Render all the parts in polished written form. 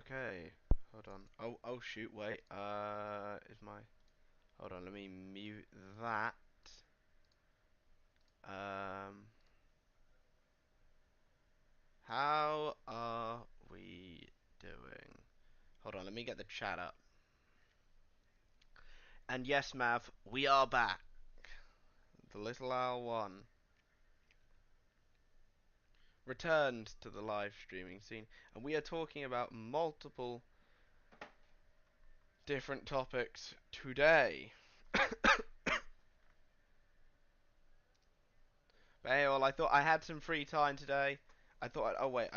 Okay, hold on. Oh shoot, wait. Is my... Hold on, let me mute that. Um, how are we doing? Hold on, let me get the chat up. And yes, Mav, we are back. The little L1 returned to the live streaming scene, and we are talking about multiple different topics today. But hey, well, I thought I had some free time today. I thought, oh wait,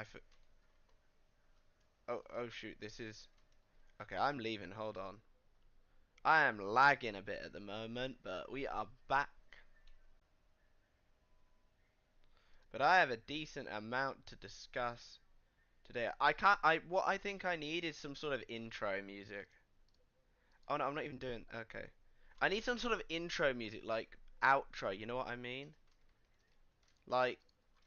oh shoot, this is, okay, I'm leaving, hold on. I am lagging a bit at the moment, but we are back. But I have a decent amount to discuss today. What I think I need is some sort of intro music. Oh no, I'm not even doing, okay. I need some sort of intro music, like outro, you know what I mean? Like,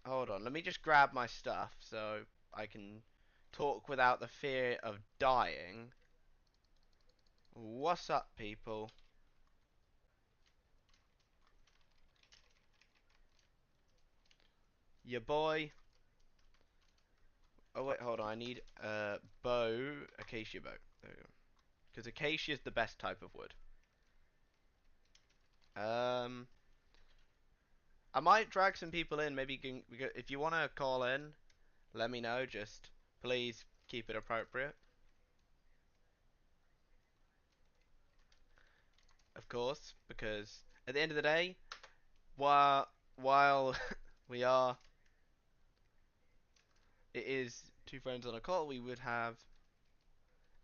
hold on, let me just grab my stuff so I can talk without the fear of dying. What's up, people? Your boy. Oh wait, hold on. I need bow, acacia bow. There we go. Because acacia is the best type of wood. Um, I might drag some people in. Maybe if you want to call in, let me know. Just please keep it appropriate, of course, because at the end of the day, while we are, it is two friends on a call. We would have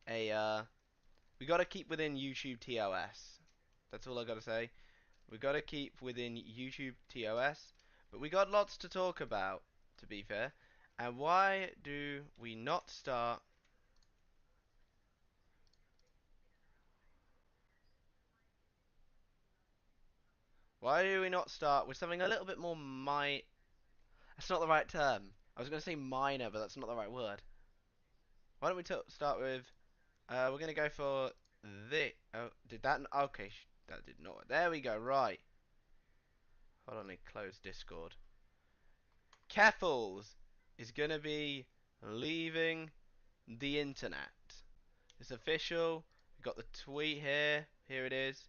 a we got to keep within YouTube TOS. That's all I got to say. We got to keep within YouTube TOS, but we got lots to talk about, to be fair. And why do we not start? Why do we not start with something a little bit more That's not the right term. I was going to say minor, but that's not the right word. Why don't we start with? We're going to go for the. Oh, did that? Okay, that did not. There we go. Right. Hold on. Let me close Discord. Keffels is going to be leaving the internet. It's official. We got the tweet here. Here it is.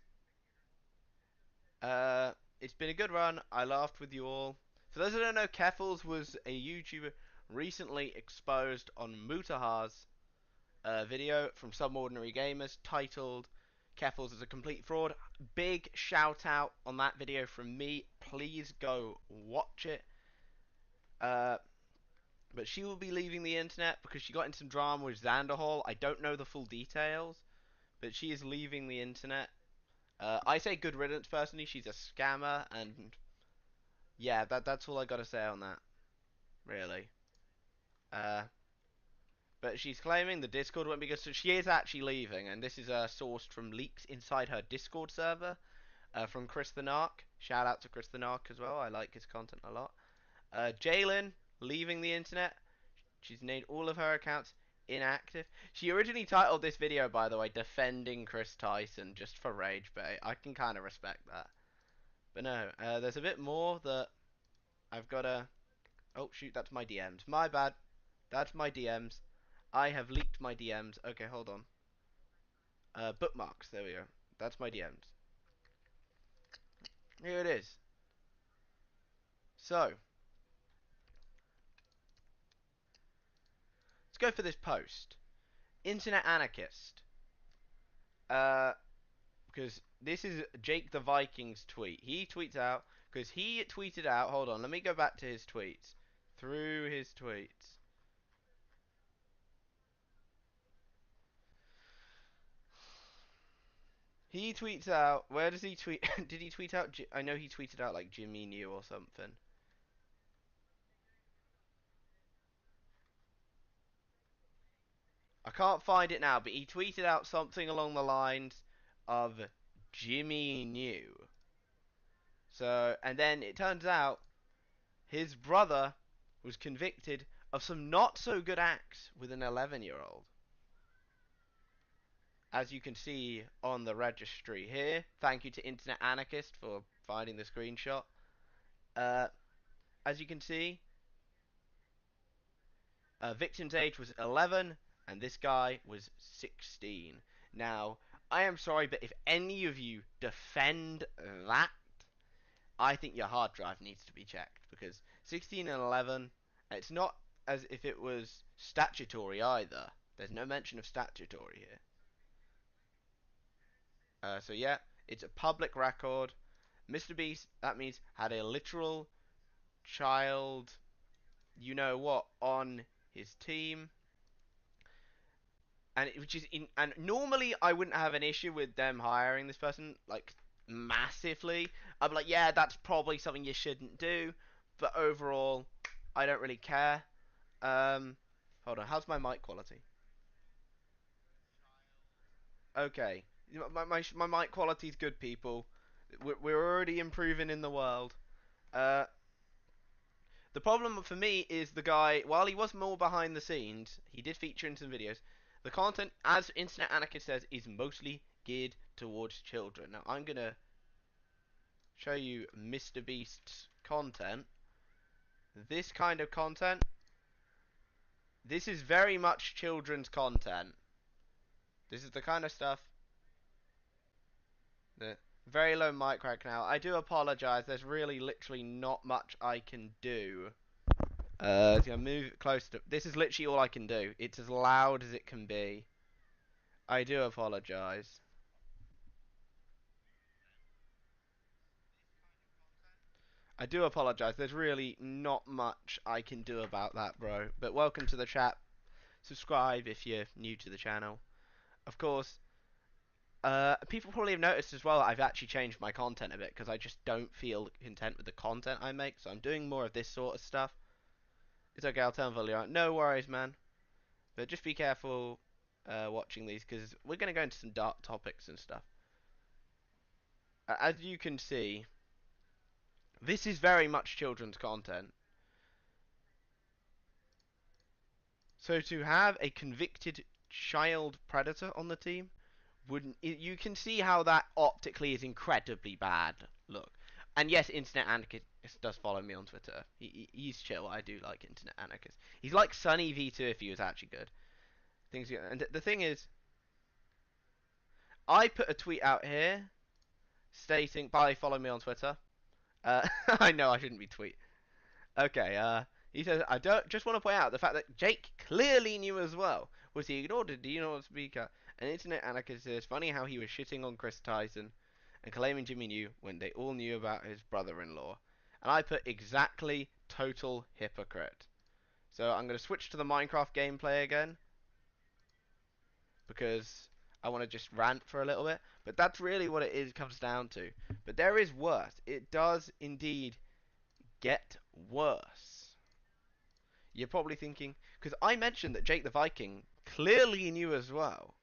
It's been a good run. I laughed with you all. For those who don't know, Keffels was a YouTuber recently exposed on Mutahar's video from Some Ordinary Gamers titled Keffels is a complete fraud. Big shout out on that video from me. Please go watch it. Uh, but she will be leaving the internet because she got in some drama with Xanderhall. I don't know the full details, but she is leaving the internet. I say good riddance personally. She's a scammer, and yeah, that's all I got to say on that, really. Uh, but she's claiming the Discord won't be good, so she is actually leaving, and this is sourced from leaks inside her Discord server from Chris the Narc. Shout out to Chris the Narc as well. I like his content a lot. Jalen leaving the internet. She's named all of her accounts inactive. She originally titled this video, by the way, defending Chris Tyson just for rage bait. I can kind of respect that. But no, there's a bit more that I've got to... Oh, shoot, that's my DMs. My bad. That's my DMs. I have leaked my DMs. Okay, hold on. Bookmarks. There we go. That's my DMs. Here it is. So, let's go for this post. Internet Anarchist. Uh, because this is Jake the Viking's tweet. He tweets out, because he tweeted out, hold on, let me go back to his tweets. Through his tweets. He tweets out, where does he tweet? Did he tweet out? I know he tweeted out like Jimmy New or something. I can't find it now, but he tweeted out something along the lines of Jimmy New. So, and then it turns out his brother was convicted of some not so good acts with an 11-year-old. as you can see on the registry here, thank you to Internet Anarchist for finding the screenshot. Uh, as you can see, victim's age was 11, and this guy was 16. Now, I am sorry, but if any of you defend that, I think your hard drive needs to be checked, because 16 and 11, it's not as if it was statutory either. There's no mention of statutory here. So yeah, it's a public record. MrBeast, that means, had a literal child, you know what, on his team. And and normally I wouldn't have an issue with them hiring this person, like, massively. I'd be like, yeah, that's probably something you shouldn't do. But overall, I don't really care. Um, Hold on, how's my mic quality? Okay, my mic quality's good, people. We're already improving in the world. Uh, the problem for me is the guy, while he was more behind the scenes, he did feature in some videos. The content, as Internet Anarchist says, is mostly geared towards children. Now, I'm going to show you MrBeast's content. This kind of content, this is very much children's content. This is the kind of stuff that... Very low mic right now. I do apologize. There's really literally not much I can do. Gonna move close to... This is literally all I can do. It's as loud as it can be. I do apologize. I do apologize. There's really not much I can do about that, bro. But welcome to the chat. Subscribe if you're new to the channel. Of course, people probably have noticed as well that I've actually changed my content a bit because I just don't feel content with the content I make. So I'm doing more of this sort of stuff. It's okay, I'll turn volume on. No worries, man. But just be careful watching these because we're going to go into some dark topics and stuff. As you can see, this is very much children's content. So to have a convicted child predator on the team, wouldn't you can see how that optically is incredibly bad. Look, and yes, Internet Anarchist does follow me on Twitter. He's chill. I do like Internet Anarchist. He's like Sunny V2 if he was actually good. And the thing is, I put a tweet out here stating, "Bye, follow me on Twitter." I know I shouldn't be tweet. Okay, he says, I don't just want to point out the fact that Jake clearly knew as well. Was he ignored? Did he not speak up? An internet anarchist says, funny how he was shitting on Chris Tyson and claiming Jimmy knew when they all knew about his brother-in-law. And I put exactly total hypocrite. So I'm going to switch to the Minecraft gameplay again because I want to just rant for a little bit. But that's really what it is comes down to. But there is worse. It does indeed get worse. You're probably thinking, because I mentioned that Jake the Viking clearly knew as well.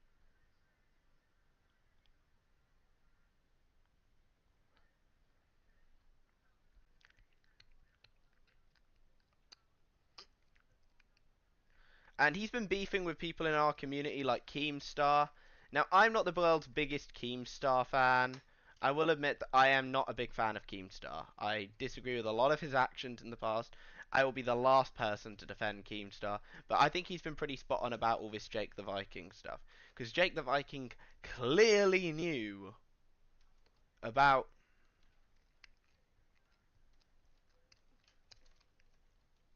And he's been beefing with people in our community like Keemstar. Now, I'm not the world's biggest Keemstar fan. I will admit that I am not a big fan of Keemstar. I disagree with a lot of his actions in the past. I will be the last person to defend Keemstar. But I think he's been pretty spot on about all this Jake the Viking stuff. Because Jake the Viking clearly knew about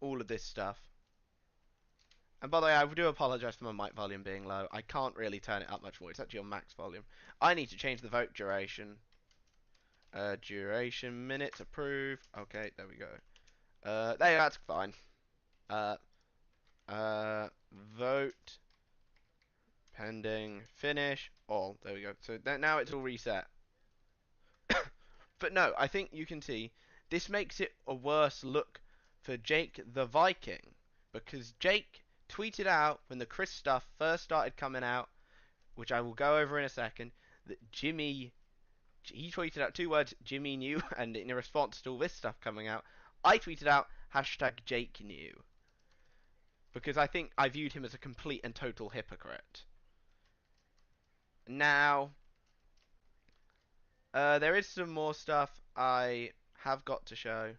all of this stuff. And by the way, I do apologise for my mic volume being low. I can't really turn it up much more. It's actually on max volume. I need to change the vote duration. Duration minutes approved. Okay, there we go. There, that's fine. Uh, Vote pending finish all. There we go. So now it's all reset. But no, I think you can see this makes it a worse look for Jake the Viking because Jake tweeted out when the Chris stuff first started coming out, which I will go over in a second, that he tweeted out two words, Jimmy knew, and in response to all this stuff coming out, I tweeted out hashtag Jake knew because I think I viewed him as a complete and total hypocrite. Now, there is some more stuff I have got to show.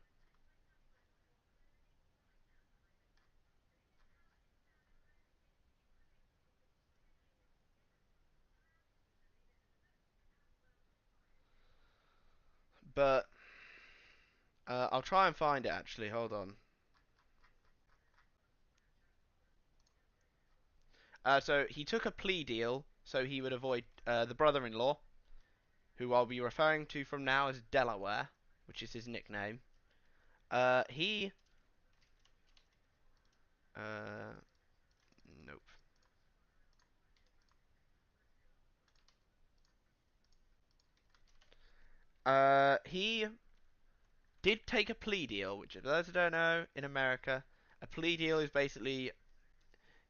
But I'll try and find it actually. Hold on. So he took a plea deal so he would avoid the brother-in-law, who I'll be referring to from now as Delaware, which is his nickname. He uh, nope. He did take a plea deal, which, for those who don't know, in America, a plea deal is basically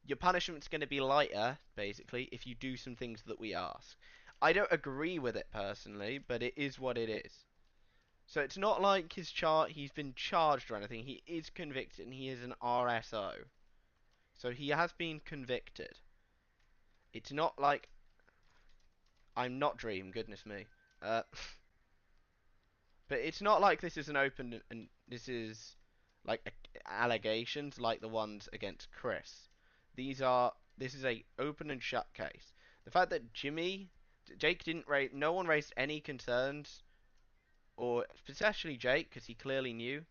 your punishment's going to be lighter, basically, if you do some things that we ask. I don't agree with it personally, but it is what it is. So it's not like he's been charged or anything. He is convicted and he is an RSO. So he has been convicted. It's not like I'm not Dream, goodness me. Uh, but it's not like this is an open and this is like allegations like the ones against Chris. This is a open and shut case. The fact that Jake didn't raise, no one raised any concerns, or especially Jake, because he clearly knew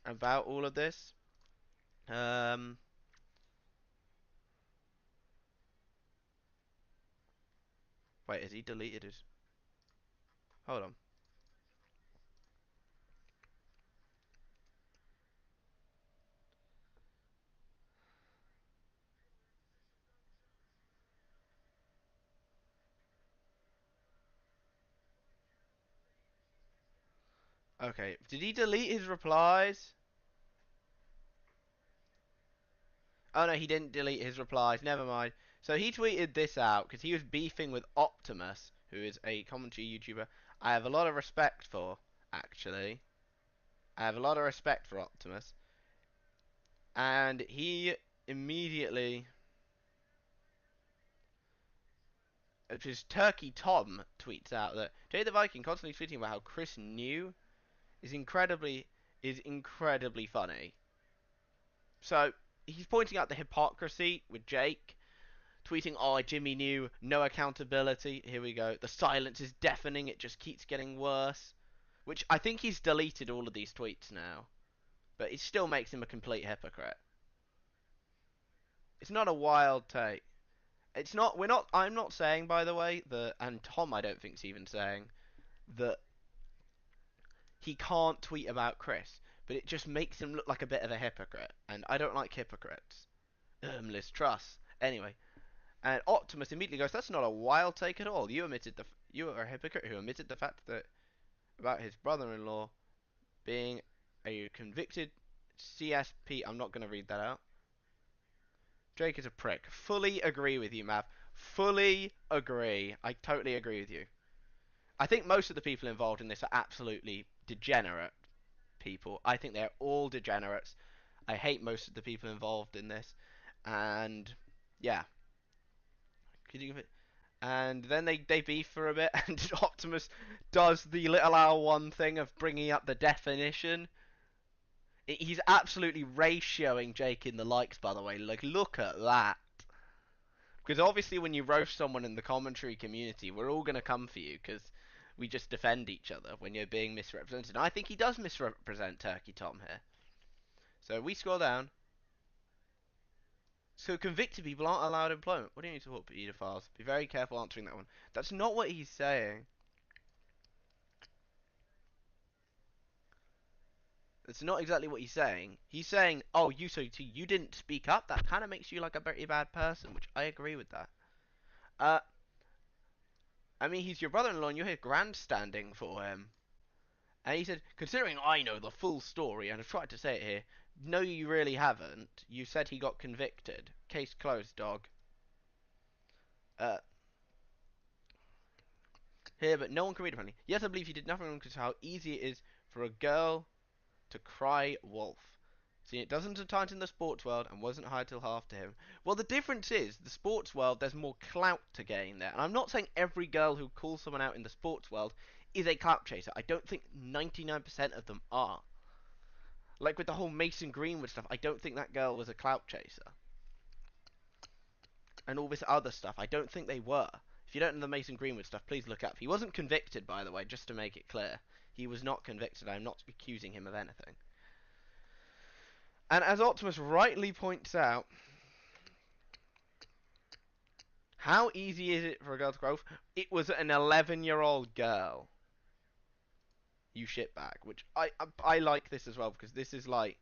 about all of this. Um, Wait, has he deleted his? Hold on. Okay, did he delete his replies? Oh no, he didn't delete his replies. Never mind. So he tweeted this out because he was beefing with Optimus, who is a commentary YouTuber I have a lot of respect for, actually. I have a lot of respect for Optimus. And he immediately, his Turkey Tom tweets out that Jay the Viking constantly tweeting about how Chris knew is incredibly funny. So he's pointing out the hypocrisy with Jake tweeting, "Oh, Jimmy knew, no accountability." Here we go. The silence is deafening. It just keeps getting worse. Which I think he's deleted all of these tweets now, but it still makes him a complete hypocrite. It's not a wild take. It's not. We're not. I'm not saying, by the way, that, and Tom, I don't think's even saying that he can't tweet about Chris, but it just makes him look like a bit of a hypocrite, and I don't like hypocrites. Liz Truss. Anyway, and Optimus immediately goes, "That's not a wild take at all. You are a hypocrite who omitted the fact that about his brother-in-law being a convicted CSP." I'm not going to read that out. Drake is a prick. Fully agree with you, Mav. Fully agree. I totally agree with you. I think most of the people involved in this are absolutely degenerate people. I think they're all degenerates. I hate most of the people involved in this. And yeah, could you give it? And then they beef for a bit, and Optimus does the little R1 thing of bringing up the definition. He's absolutely ratioing Jake in the likes, by the way. Like, look at that. Because obviously, when you roast someone in the commentary community, we're all gonna come for you because we just defend each other when you're being misrepresented. And I think he does misrepresent Turkey Tom here. So we scroll down. So convicted people aren't allowed employment. What do you mean to support pedophiles? Be very careful answering that one. That's not what he's saying. That's not exactly what he's saying. He's saying, "Oh, you didn't speak up. That kind of makes you like a very bad person," which I agree with that. Uh, I mean, he's your brother-in-law, and you're here grandstanding for him. And he said, "Considering I know the full story, and I've tried to say it here, no, you really haven't. You said he got convicted. Case closed, dog." Uh, Here, but no one can read it funny. "Yes, I believe he did nothing wrong because how easy it is for a girl to cry wolf." See, it doesn't have time in the sports world and wasn't hired till after him. Well, the difference is, the sports world, there's more clout to gain there. And I'm not saying every girl who calls someone out in the sports world is a clout chaser. I don't think 99% of them are. Like with the whole Mason Greenwood stuff, I don't think that girl was a clout chaser. And all this other stuff, I don't think they were. If you don't know the Mason Greenwood stuff, please look up. He wasn't convicted, by the way, just to make it clear. He was not convicted. I'm not accusing him of anything. And as Optimus rightly points out, how easy is it for a girl to grow? It was an 11-year-old girl. You shitbag. Which I like this as well, because this is like,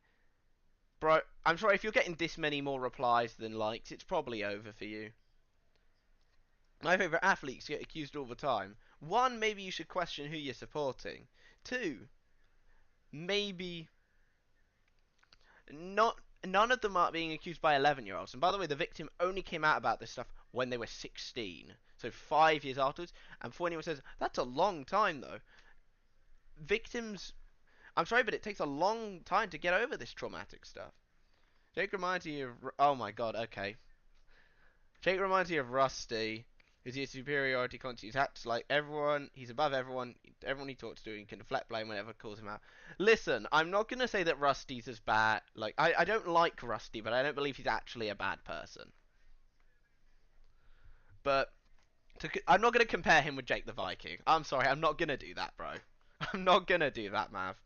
bro, I'm sorry, if you're getting this many more replies than likes, it's probably over for you. My favourite athletes get accused all the time. One, maybe you should question who you're supporting. Two, maybe none of them are being accused by 11-year-olds. And by the way, the victim only came out about this stuff when they were 16. So 5 years afterwards. And before anyone says, that's a long time though. Victims, I'm sorry, but it takes a long time to get over this traumatic stuff. Jake reminds me of, oh my god, okay. Jake reminds me of Rusty. Is he a superiority conscious? He's acts like everyone. He's above everyone. Everyone he talks to, he can deflect blame whenever calls him out. Listen, I'm not gonna say that Rusty's as bad. Like I don't like Rusty, but I don't believe he's actually a bad person. But I'm not gonna compare him with Jake the Viking. I'm sorry, I'm not gonna do that, bro. I'm not gonna do that, Mav.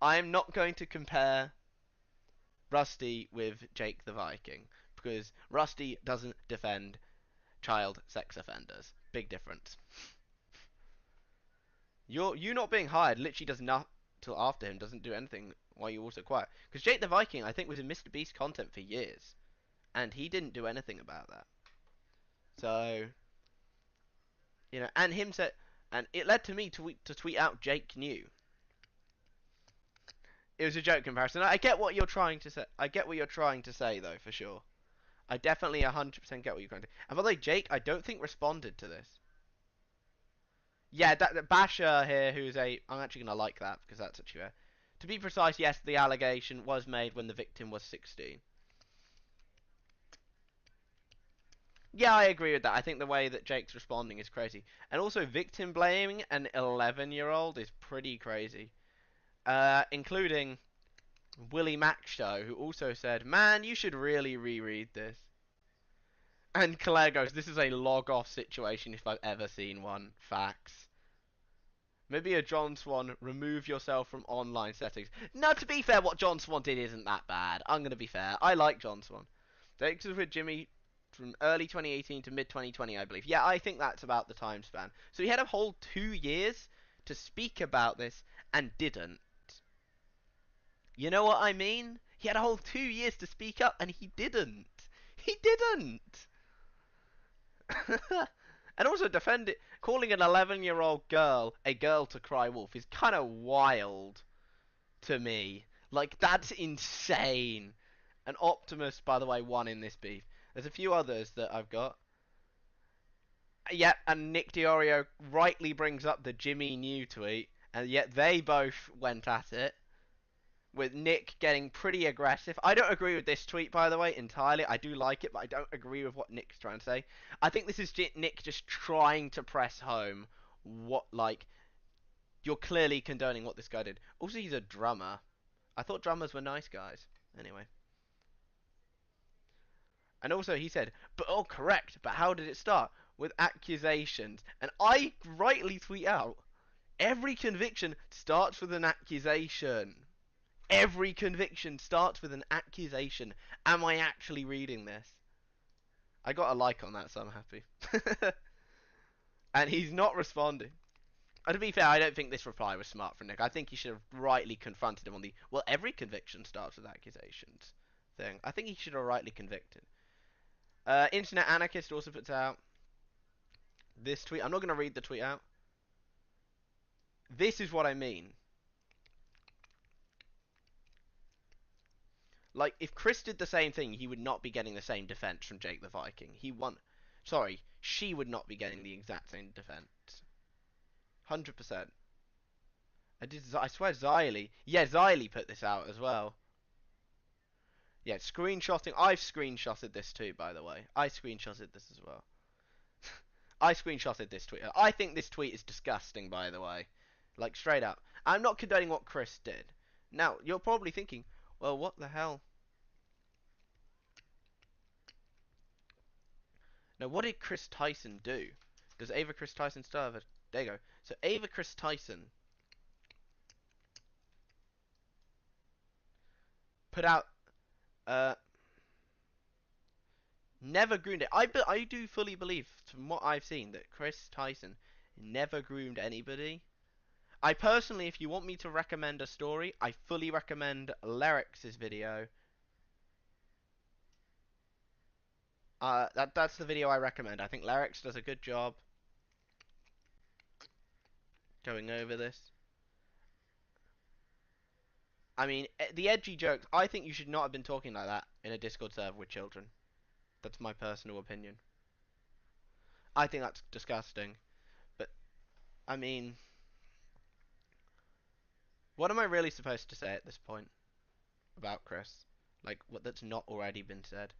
I'm not going to compare Rusty with Jake the Viking because Rusty doesn't defend child sex offenders. Big difference. You not being hired literally does not till after him doesn't do anything while you're also quiet. Because Jake the Viking, I think, was in MrBeast content for years, and he didn't do anything about that. So, and him said, and it led to me to tweet out Jake knew. It was a joke comparison. I get what you're trying to say. I get what you're trying to say, though, for sure. I definitely 100% get what you're trying to. And by the way, Jake, I don't think responded to this. Yeah, that Basher here, who's a... I'm actually going to like that, because that's actually fair. To be precise, yes, the allegation was made when the victim was 16. Yeah, I agree with that. I think the way that Jake's responding is crazy. And also, victim blaming an 11-year-old is pretty crazy. Including Willie Mac Show, who also said, man, you should really reread this. And Claire goes, this is a log-off situation if I've ever seen one. Facts. Maybe a John Swan, remove yourself from online settings. No, to be fair, what John Swan did isn't that bad. I'm going to be fair. I like John Swan. Dates was with Jimmy from early 2018 to mid 2020, I believe. Yeah, I think that's about the time span. So he had a whole 2 years to speak about this and didn't. You know what I mean? He had a whole 2 years to speak up and he didn't. He didn't. And also calling an 11-year-old girl a girl to cry wolf is kind of wild to me. Like, that's insane. And Optimus, by the way, won in this beef. There's a few others that I've got. Yep, and Nick Diorio rightly brings up the Jimmy New tweet, and yet they both went at it. With Nick getting pretty aggressive. I don't agree with this tweet, by the way, entirely. I do like it, but I don't agree with what Nick's trying to say. I think this is Nick just trying to press home what, like, you're clearly condoning what this guy did. Also, he's a drummer. I thought drummers were nice guys. Anyway. And also, he said, but all correct, but how did it start? With accusations. And I rightly tweet out, every conviction starts with an accusation. Every conviction starts with an accusation. Am I actually reading this? I got a like on that, so I'm happy. And he's not responding. And to be fair, I don't think this reply was smart from Nick. I think he should have rightly confronted him on the, well, every conviction starts with accusations thing. I think he should have rightly convicted. Internet Anarchist also puts out this tweet. I'm not going to read the tweet out. This is what I mean. Like, if Chris did the same thing, he would not be getting the same defense from Jake the Viking. Sorry, she would not be getting the exact same defense. 100%. I swear Xylee. Yeah, Xylee put this out as well. Yeah, screenshotting. I've screenshotted this too, by the way. I screenshotted this as well. I screenshotted this tweet. I think this tweet is disgusting, by the way. Like, straight up. I'm not condoning what Chris did. Now, you're probably thinking, well, what the hell? Now, what did Chris Tyson do? Does Ava Chris Tyson still have a... There you go. So, Ava Chris Tyson put out... Uh, never groomed it. I do fully believe, from what I've seen, that Chris Tyson never groomed anybody. I personally, if you want me to recommend a story, I fully recommend Lyric's video. That's the video I recommend. I think Lyrics does a good job going over this. I mean, the edgy jokes. I think you should not have been talking like that in a Discord server with children. That's my personal opinion. I think that's disgusting. But I mean, what am I really supposed to say at this point about Chris? Like, what that's not already been said.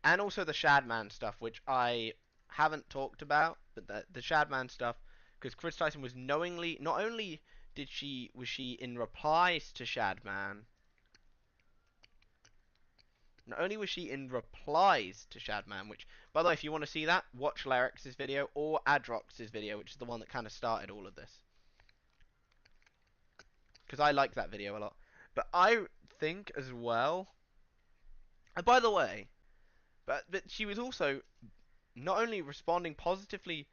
And also the Shadman stuff, which I haven't talked about, but the Shadman stuff, because Chris Tyson was knowingly, not only was she in replies to Shadman, not only was she in replies to Shadman, which, by the way, if you want to see that, watch Lyric's video or Adrox's video, which is the one that kind of started all of this, because I like that video a lot. But I think as well, and by the way, but she was also not only responding positively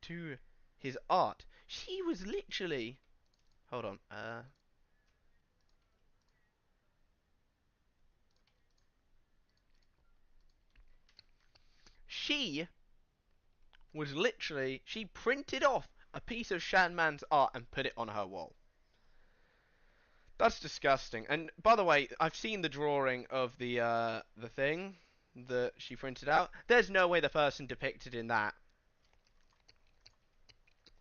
to his art, she was literally... Hold on. She was literally... She printed off a piece of Shadman's art and put it on her wall. That's disgusting. And by the way, I've seen the drawing of the thing that she printed out. There's no way the person depicted in that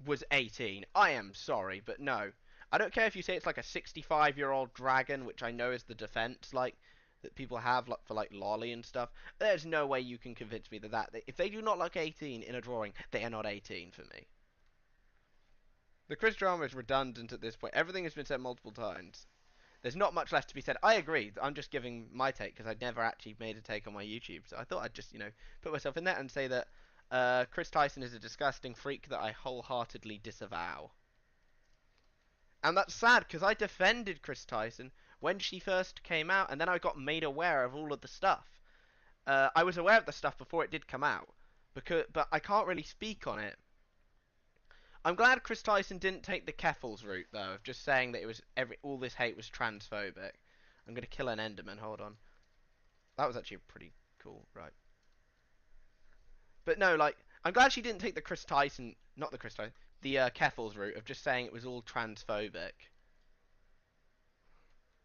was 18. I am sorry, but no. I don't care if you say it's like a 65-year-old dragon, which I know is the defense, like, that people have like, for like lolly and stuff. There's no way you can convince me that if they do not look 18 in a drawing, they are not 18 for me. The Chris drama is redundant at this point. Everything has been said multiple times. There's not much left to be said. I agree. I'm just giving my take because I'd never actually made a take on my YouTube, so I thought I'd just, put myself in there and say that Chris Tyson is a disgusting freak that I wholeheartedly disavow. And that's sad because I defended Chris Tyson when she first came out, and then I got made aware of all of the stuff. I was aware of the stuff before it did come out, but I can't really speak on it. I'm glad Chris Tyson didn't take the Keffels route though, of just saying that it was all this hate was transphobic. I'm gonna kill an Enderman. Hold on. That was actually pretty cool, right? But no, like, I'm glad she didn't take the Chris Tyson, not the Chris Tyson, the Keffels route of just saying it was all transphobic.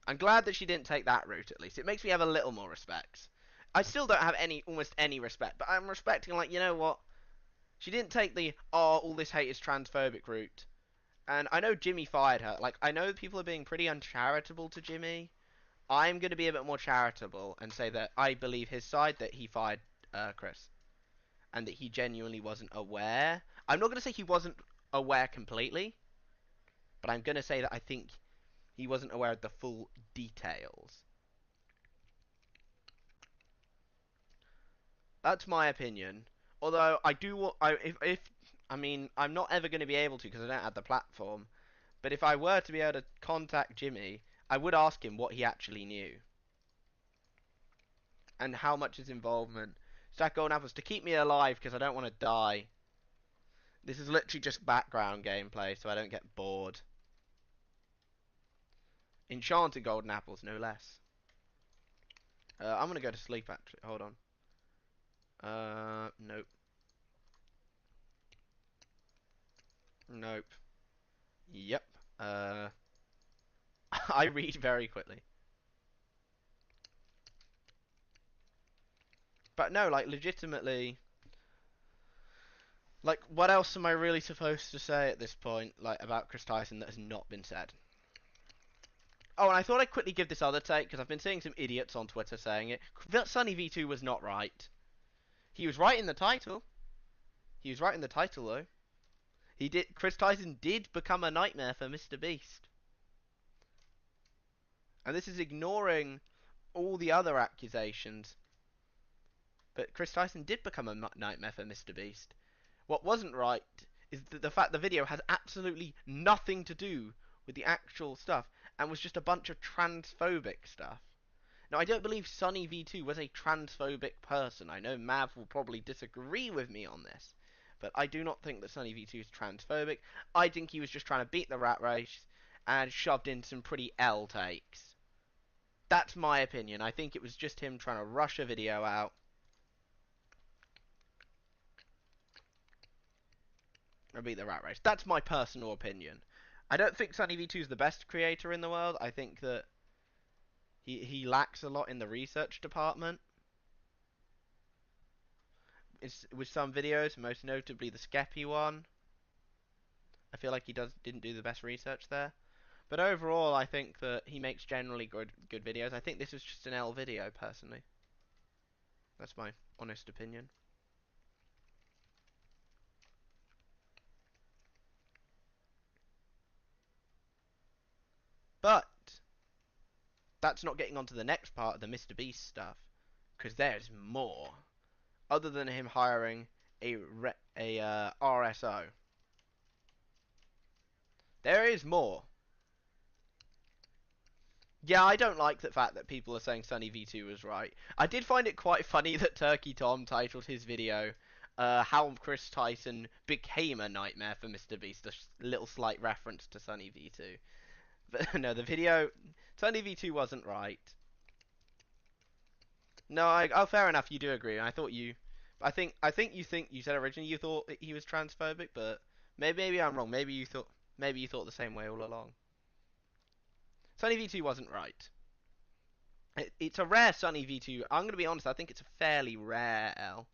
I'm glad that she didn't take that route, at least. It makes me have a little more respect. I still don't have almost any respect, but I'm respecting, like, you know what? She didn't take the, oh, all this hate is transphobic route. And I know Jimmy fired her. Like, I know people are being pretty uncharitable to Jimmy. I'm going to be a bit more charitable and say that I believe his side, that he fired Chris. And that he genuinely wasn't aware. I'm not going to say he wasn't aware completely, but I'm going to say that I think he wasn't aware of the full details. That's my opinion. Although I do, if I mean, I'm not ever going to be able to because I don't have the platform. But if I were to be able to contact Jimmy, I would ask him what he actually knew and how much his involvement. Stack golden apples to keep me alive because I don't want to die. This is literally just background gameplay, so I don't get bored. Enchanted golden apples, no less. I'm gonna go to sleep. Actually, hold on. Nope. Nope. Yep. I read very quickly. But no, like, legitimately, like, what else am I really supposed to say at this point, like, about Chris Tyson that has not been said? Oh, and I thought I'd quickly give this other take because I've been seeing some idiots on Twitter saying it. Sunny V2 was not right. He was right in the title. He was right in the title though. He did. Chris Tyson did become a nightmare for MrBeast, and this is ignoring all the other accusations. But Chris Tyson did become a nightmare for MrBeast. What wasn't right is the fact the video has absolutely nothing to do with the actual stuff and was just a bunch of transphobic stuff. Now, I don't believe Sunny V2 was a transphobic person. I know Mav will probably disagree with me on this, but I do not think that Sunny V2 is transphobic. I think he was just trying to beat the rat race and shoved in some pretty L takes. That's my opinion. I think it was just him trying to rush a video out. And beat the rat race. That's my personal opinion. I don't think Sunny V2 is the best creator in the world. I think that he lacks a lot in the research department. With some videos, most notably the Skeppy one. I feel like he didn't do the best research there. But overall, I think that he makes generally good videos. I think this was just an L video, personally. That's my honest opinion. But that's not getting onto the next part of the MrBeast stuff, because there's more. Other than him hiring a RSO. There is more. Yeah, I don't like the fact that people are saying Sunny V2 was right. I did find it quite funny that Turkey Tom titled his video How Chris Tyson Became a Nightmare for MrBeast, a little slight reference to Sunny V2. But no, the video, Sunny V2 wasn't right. No, oh, fair enough, you do agree. I thought you, you said originally you thought that he was transphobic, but maybe I'm wrong. Maybe you thought the same way all along. Sunny V2 wasn't right. It's a rare Sunny V2. I'm going to be honest, I think it's a fairly rare L.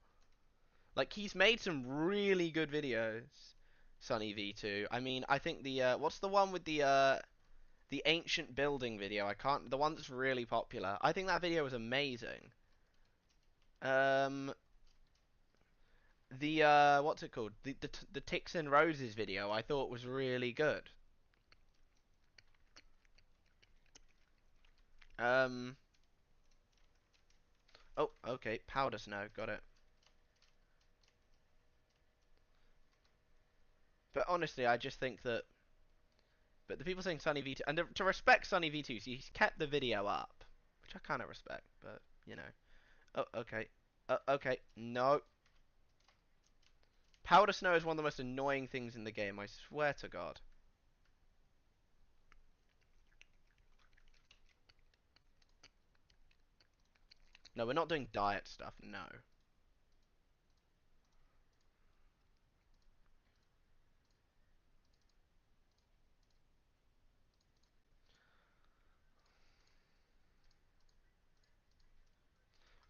Like, he's made some really good videos, Sunny V2. I mean, I think what's the one with the ancient building video? The one that's really popular. I think that video was amazing. What's it called? The Ticks and Roses video I thought was really good. Um, oh, okay, Powder Snow, got it. But honestly, I just think that. But the people saying Sunny V2, and to respect Sunny V2, so he's kept the video up, which I kind of respect, but, you know. Oh, okay. Okay, no. Powder Snow is one of the most annoying things in the game, I swear to God. No, we're not doing diet stuff, no.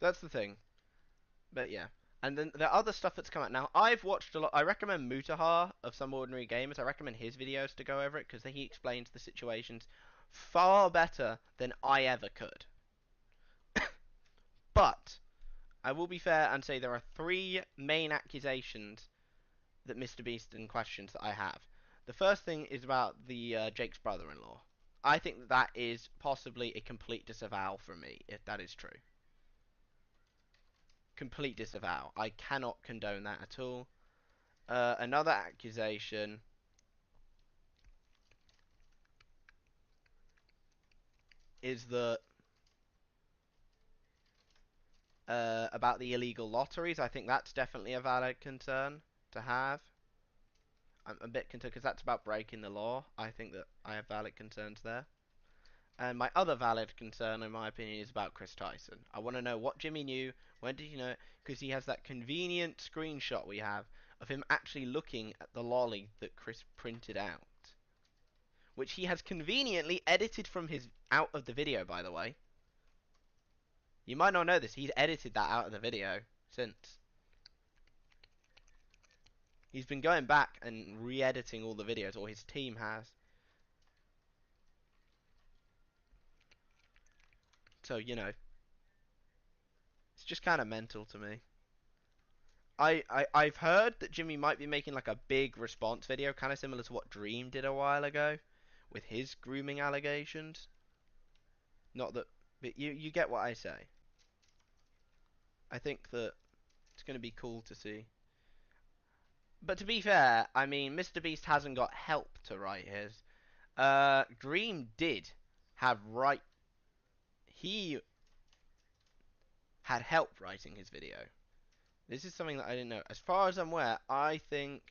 That's the thing. But yeah. And then the other stuff that's come out now, I've watched a lot. I recommend Mutahar of Some Ordinary Gamers. I recommend his videos to go over it because he explains the situations far better than I ever could. But I will be fair and say there are three main accusations that MrBeast in questions that I have. The first thing is about the Jake's brother-in-law. I think that is possibly a complete disavow from me, if that is true. Complete disavow. I cannot condone that at all. Another accusation is that about the illegal lotteries. I think that's definitely a valid concern to have. I'm a bit concerned because that's about breaking the law. I think that I have valid concerns there. And my other valid concern, in my opinion, is about Chris Tyson. I want to know what Jimmy knew, when did he know it, because he has that convenient screenshot we have of him actually looking at the lolly that Chris printed out. Which he has conveniently edited from his out of the video, by the way. You might not know this, he's edited that out of the video since. He's been going back and re-editing all the videos, or his team has. So, you know, it's just kind of mental to me. I've heard that Jimmy might be making like a big response video, kind of similar to what Dream did a while ago, with his grooming allegations. Not that, but you get what I say. I think that it's going to be cool to see. But to be fair, I mean, MrBeast hasn't got help to write his. Dream did have right. He had help writing his video. This is something that I didn't know. As far as I'm aware, I think.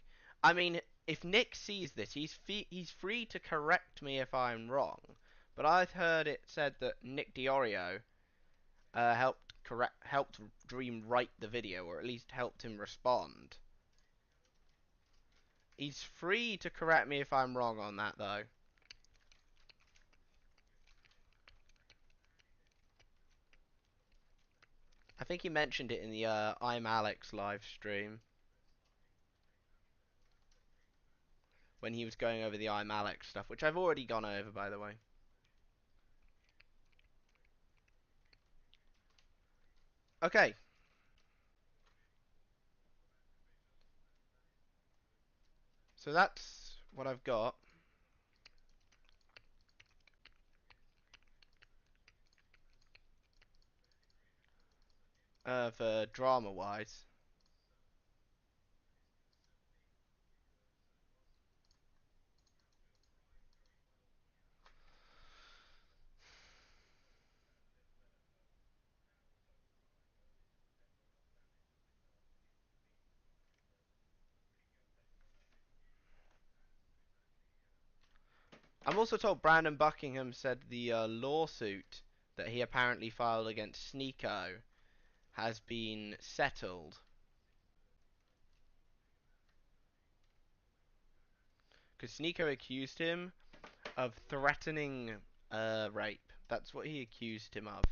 I mean, if Nick sees this, he's free to correct me if I'm wrong. But I've heard it said that Nick Diorio helped Dream write the video, or at least helped him respond. He's free to correct me if I'm wrong on that, though. I think he mentioned it in the I'm Alex live stream when he was going over the I'm Alex stuff, which I've already gone over, by the way. Okay, so that's what I've got for drama-wise. I'm also told Brandon Buckingham said the lawsuit that he apparently filed against Sneeko has been settled. Because Sneeko accused him of threatening rape. That's what he accused him of.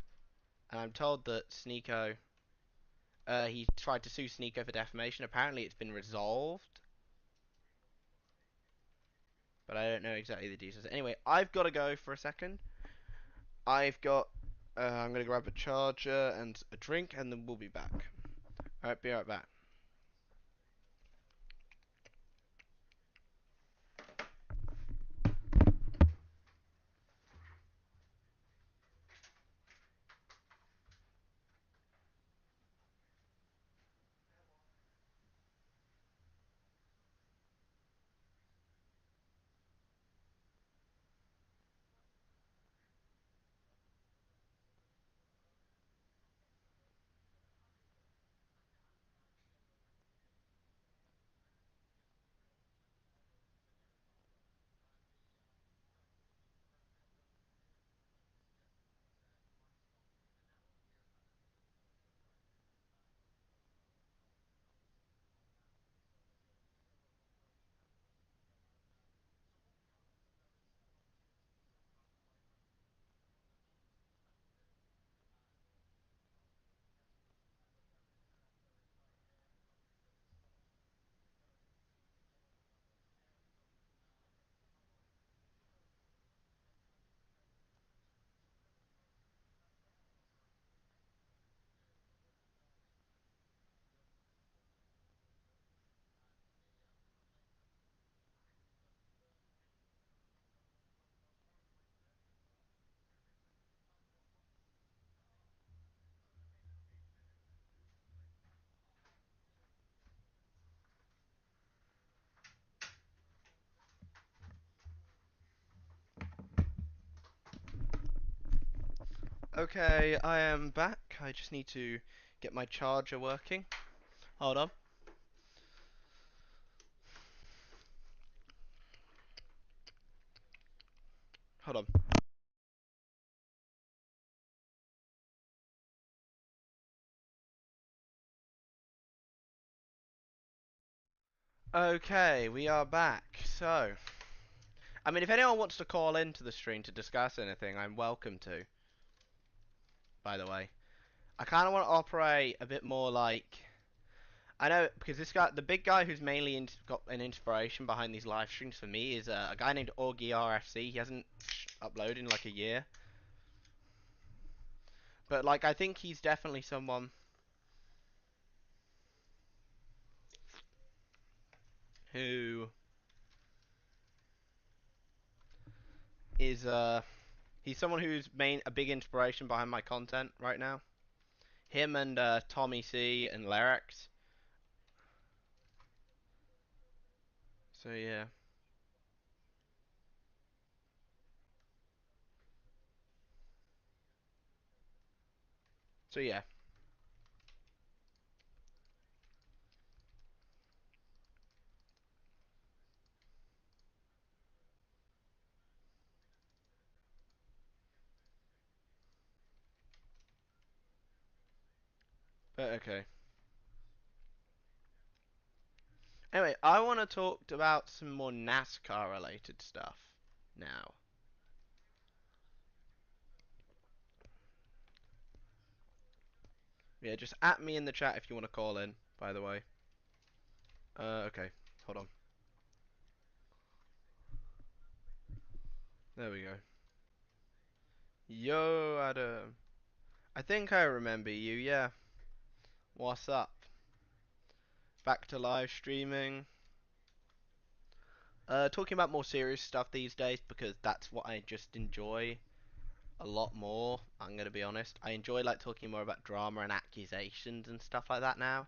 And I'm told that Sneeko, he tried to sue Sneeko for defamation. Apparently it's been resolved. But I don't know exactly the details. Anyway, I've got to go for a second. I've got, I'm going to grab a charger and a drink and then we'll be back. Alright, be right back. Okay, I am back. I just need to get my charger working. Hold on. Hold on. Okay, we are back. So, I mean, if anyone wants to call into the stream to discuss anything, I'm welcome to. By the way, I kind of want to operate a bit more like I know because this guy, the big guy who's mainly got an inspiration behind these live streams for me is a guy named Augie RFC. He hasn't uploaded in like a year. But like, I think he's definitely someone who is he's someone who's a big inspiration behind my content right now. Him and Tommy C and Lyrics. So yeah. So yeah. But okay. Anyway, I want to talk about some more NASCAR related stuff now. Yeah, just at me in the chat if you want to call in, by the way. Okay. Hold on. There we go. Yo, Adam. I think I remember you, yeah. What's up? Back to live streaming. Talking about more serious stuff these days because that's what I just enjoy a lot more. I'm gonna be honest. I enjoy like talking more about drama and accusations and stuff like that now.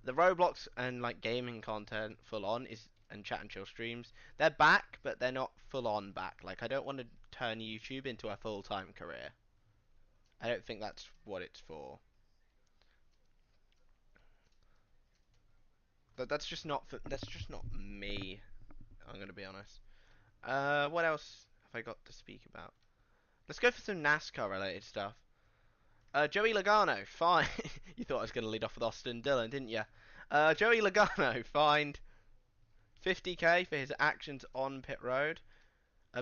The Roblox and like gaming content full on is and chat and chill streams. They're back, but they're not full on back. Like I don't want to turn YouTube into a full time career. I don't think that's what it's for. But that's just not me. I'm gonna be honest. What else have I got to speak about? Let's go for some NASCAR related stuff. Joey Logano, fine. You thought I was gonna lead off with Austin Dillon, didn't you? Joey Logano fined 50k for his actions on pit road.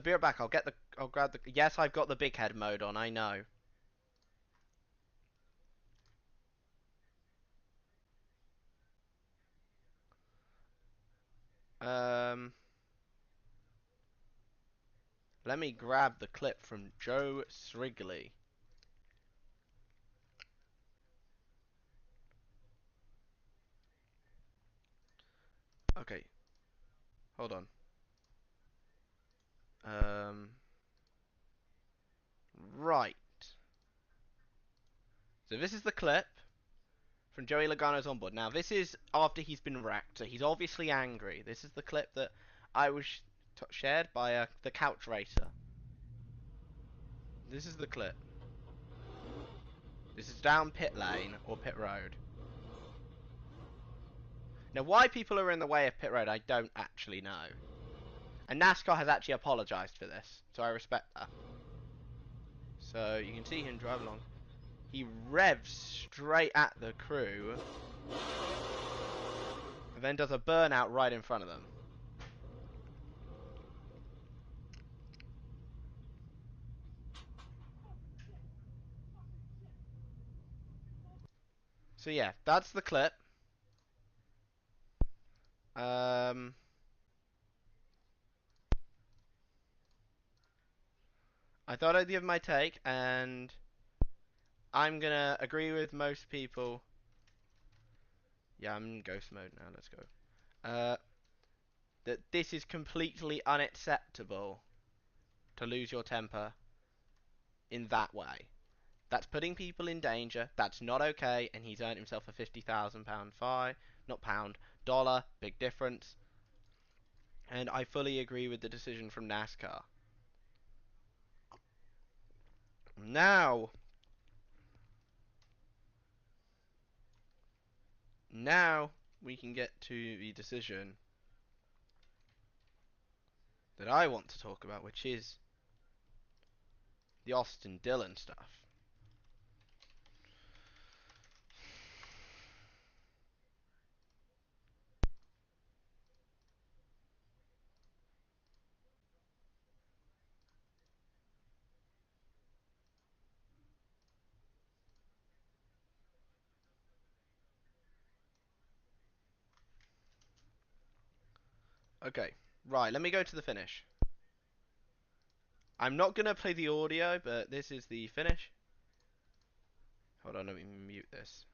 Be right back. I'll grab the. Yes, I've got the big head mode on. I know. Um, Let me grab the clip from Joe Srigley. Okay, hold on. Um, right. So this is the clip from Joey Logano's onboard. Now this is after he's been wrecked, so he's obviously angry. This is the clip that I was shared by the Couch Racer. This is the clip. This is down pit lane or pit road. Now, why people are in the way of pit road, I don't actually know. And NASCAR has actually apologised for this, so I respect that. So you can see him drive along. He revs straight at the crew, and then does a burnout right in front of them. So yeah, that's the clip. Um, I thought I'd give my take, and I'm gonna agree with most people. Yeah, I'm in ghost mode now. Let's go. Uh, that this is completely unacceptable to lose your temper in that way. That's putting people in danger. That's not okay, and he's earned himself a £50,000 fine, not pound, dollar, big difference. And I fully agree with the decision from NASCAR. Now, now we can get to the decision that I want to talk about, which is the Austin Dillon stuff. Okay, right, let me go to the finish. I'm not going to play the audio, but this is the finish. Hold on, let me mute this.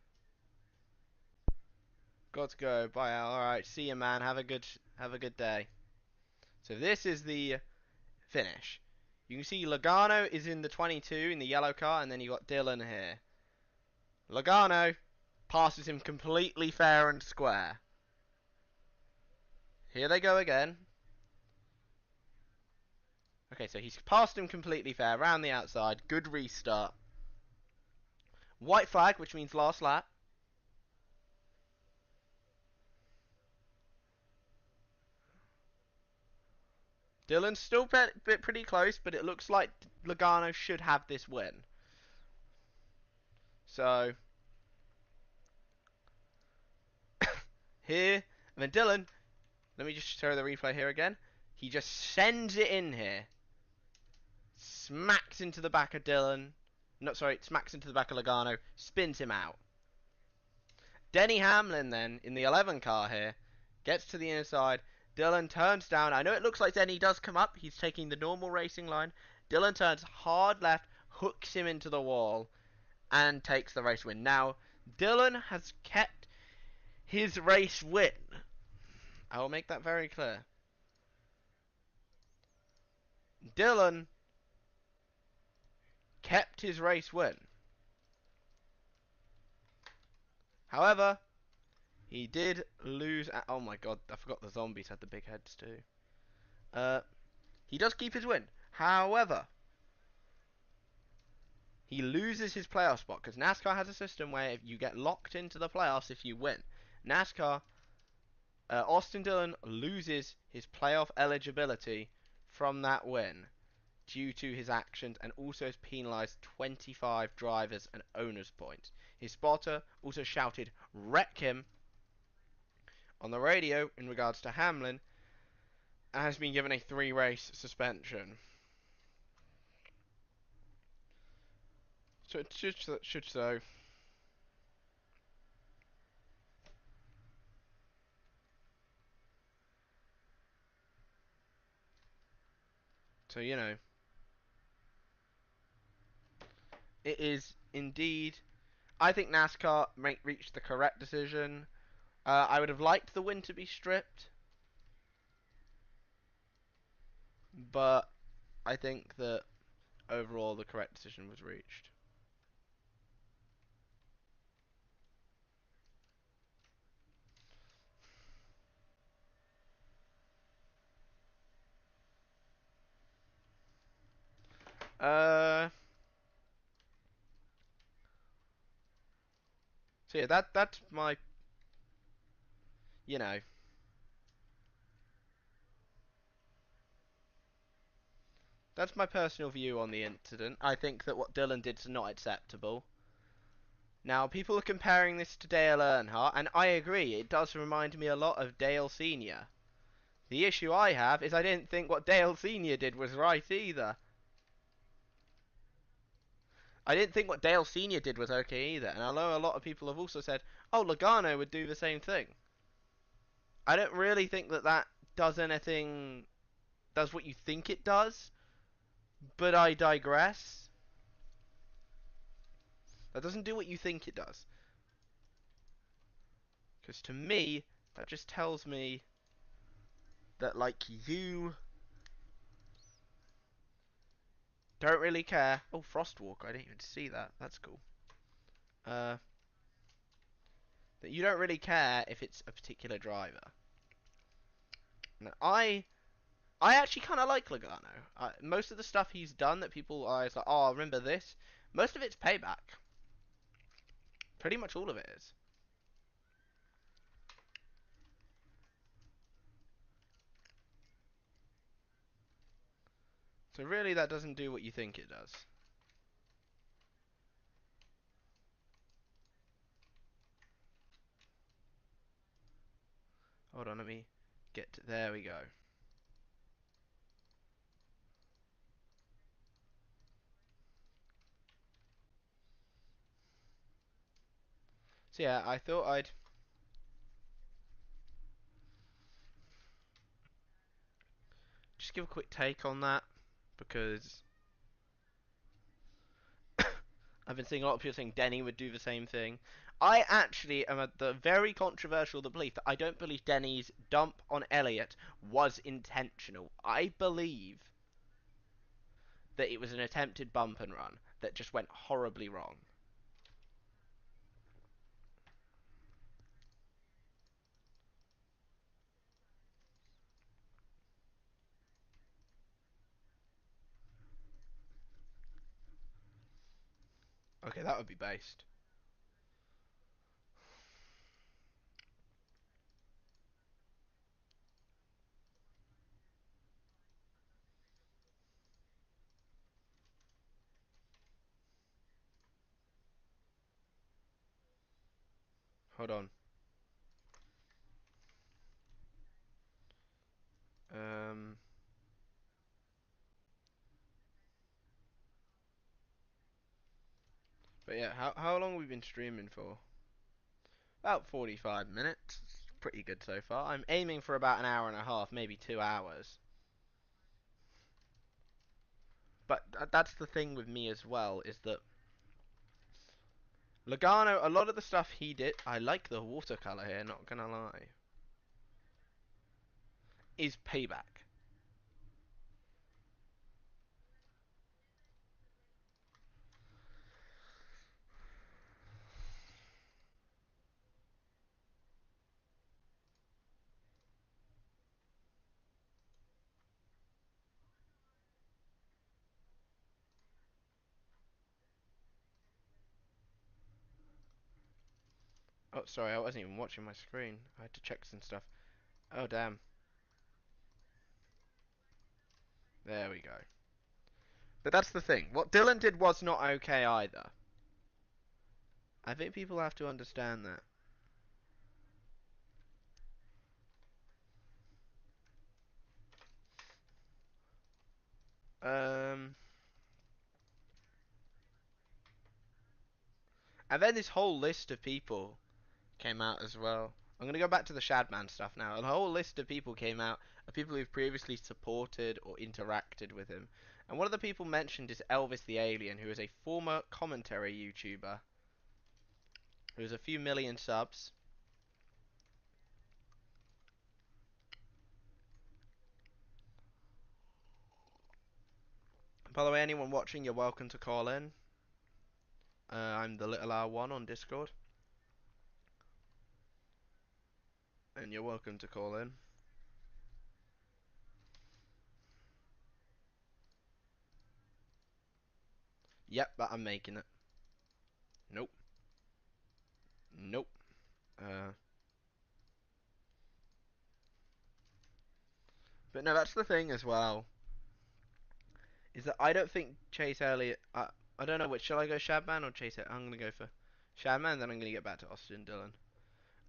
Got to go. Bye, Al. All right, see you, man. Have a good day. So this is the finish. You can see Logano is in the 22 in the yellow car, and then you got Dylan here. Logano passes him completely fair and square. Here they go again. Okay, so he's passed him completely fair, round the outside. Good restart. White flag, which means last lap. Dylan's still pretty close, but it looks like Logano should have this win. So, here, and then Dylan, let me just show the replay here again. He just sends it in here. Smacks into the back of Dylan. No, sorry, smacks into the back of Logano. Spins him out. Denny Hamlin then, in the 11 car here, gets to the inside. Dylan turns down. I know it looks like Denny does come up. He's taking the normal racing line. Dylan turns hard left, hooks him into the wall, and takes the race win. Now, Dylan has kept his race win. I will make that very clear. Dylan kept his race win. However, he did lose. Oh my god, I forgot the zombies had the big heads too. He does keep his win. However, he loses his playoff spot because NASCAR has a system where if you get locked into the playoffs if you win. NASCAR, Austin Dillon loses his playoff eligibility from that win due to his actions and also has penalised 25 drivers and owners points. His spotter also shouted "wreck him" on the radio in regards to Hamlin and has been given a 3-race suspension. So it should so. So, you know, it is indeed. I think NASCAR reached the correct decision. I would have liked the win to be stripped, but I think that overall the correct decision was reached. Uh, so yeah, that's my, you know, that's my personal view on the incident. I think that what Dylan did is not acceptable. Now, people are comparing this to Dale Earnhardt, and I agree, it does remind me a lot of Dale Sr. The issue I have is I didn't think what Dale Sr. did was right either. I didn't think what Dale Sr. did was okay either, and I know a lot of people have also said, oh, Logano would do the same thing. I don't really think that that does anything, does what you think it does, but I digress. That doesn't do what you think it does. Because to me, that just tells me that, like, you don't really care. Oh, Frostwalk, I didn't even see that. That's cool. That you don't really care if it's a particular driver. Now, I actually kind of like Logano. Most of the stuff he's done that people are like, oh, I remember this. Most of it's payback. Pretty much all of it is. So really, that doesn't do what you think it does. Hold on, let me get to... There we go. So yeah, I thought I'd just give a quick take on that because I've been seeing a lot of people saying Denny would do the same thing. I actually am at the very controversial belief that I don't believe Denny's dump on Elliot was intentional. I believe that it was an attempted bump and run that just went horribly wrong. Okay, that would be based. Hold on. Um, but yeah, how long have we been streaming for? About 45 minutes. It's pretty good so far. I'm aiming for about an hour and a half, maybe 2 hours. But that's the thing with me as well, is that Logano, a lot of the stuff he did, I like the watercolor here, not gonna lie, is payback. Oh, sorry, I wasn't even watching my screen. I had to check some stuff. Oh, damn. There we go. But that's the thing. What Dylan did was not okay either. I think people have to understand that. Um, and then this whole list of people came out as well. I'm going to go back to the Shadman stuff now. A whole list of people came out of people who've previously supported or interacted with him. And one of the people mentioned is Elvis the Alien, who is a former commentary YouTuber who has a few million subs. By the way, anyone watching, you're welcome to call in. I'm the little R1 on Discord, and you're welcome to call in. Yep, but I'm making it. Nope. Nope. Uh, but no, that's the thing as well. Is that I don't think Chase Elliott. I don't know which. Shall I go Shadman or Chase Elliott? I'm gonna go for Shadman. Then I'm gonna get back to Austin Dillon.